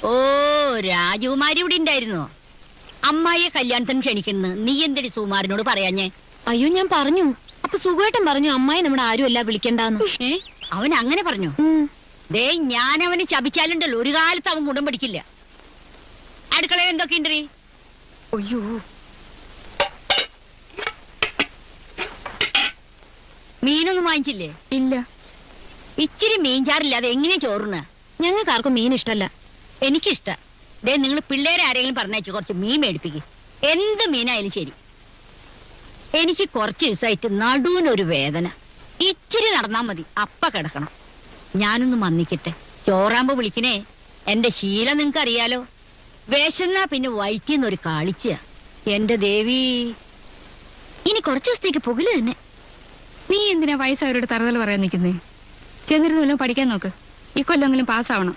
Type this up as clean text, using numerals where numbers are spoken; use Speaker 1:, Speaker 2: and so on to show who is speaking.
Speaker 1: ഓ, രാജകുമാരി ഇവിടെ ഉണ്ടായിരുന്നോ? അമ്മായിയെ കല്യാണത്തിന് ക്ഷണിക്കുന്നു. നീ എന്തിന് സുകുമാരനോട് പറയാഞ്ഞേ?
Speaker 2: അയ്യോ, ഞാൻ പറഞ്ഞു. അപ്പൊ സുഖമായിട്ടും പറഞ്ഞു അമ്മായി നമ്മുടെ ആരുമല്ല വിളിക്കണ്ടെന്ന്.
Speaker 1: അവൻ അങ്ങനെ പറഞ്ഞു? ദേ, ഞാൻ അവന് ശപിച്ചാലുണ്ടല്ലോ, ഒരു കാലത്ത് അവൻ ഗുണം പഠിക്കില്ല. അടുക്കളയിൽ എന്തൊക്കെയുണ്ടീ?
Speaker 2: അയ്യോ,
Speaker 1: മീനൊന്നും വാങ്ങിച്ചില്ലേ?
Speaker 2: ഇല്ല.
Speaker 1: ഇച്ചിരി മീൻചാറില്ലാതെ എങ്ങനെ ചോറുന്ന?
Speaker 2: ഞങ്ങൾക്ക് ആർക്കും മീൻ ഇഷ്ടല്ല.
Speaker 1: എനിക്കിഷ്ട. ദേ, നിങ്ങൾ പിള്ളേരെ ആരെങ്കിലും പറഞ്ഞയച്ച് കുറച്ച് മീൻ മേടിപ്പിക്കും. എന്ത് മീനായാലും ശരി. എനിക്ക് കുറച്ച് ദിവസമായിട്ട് നടുവിനൊരു വേദന. ഇച്ചിരി നടന്നാ മതി, അപ്പ കിടക്കണം. ഞാനൊന്ന് മന്നിക്കട്ടെ. ചോറാമ്പോ വിളിക്കണേ. എന്റെ ശീലം നിങ്ങക്ക് അറിയാലോ. വിശന്നാ പിന്നെ വയറ്റിന്നൊരു കാളിച്ച. എന്റെ ദേവി,
Speaker 2: ഇനി കുറച്ചു ദിവസത്തേക്ക് പുകല് തന്നെ.
Speaker 3: നീ എന്തിനാ വയസ്സവരോട് തറുതൽ പറയാൻ നിൽക്കുന്നേ? ചെന്നിരുന്നല്ലോ പഠിക്കാൻ നോക്ക്. ഈ കൊല്ലെങ്കിലും പാസ്സാവണം.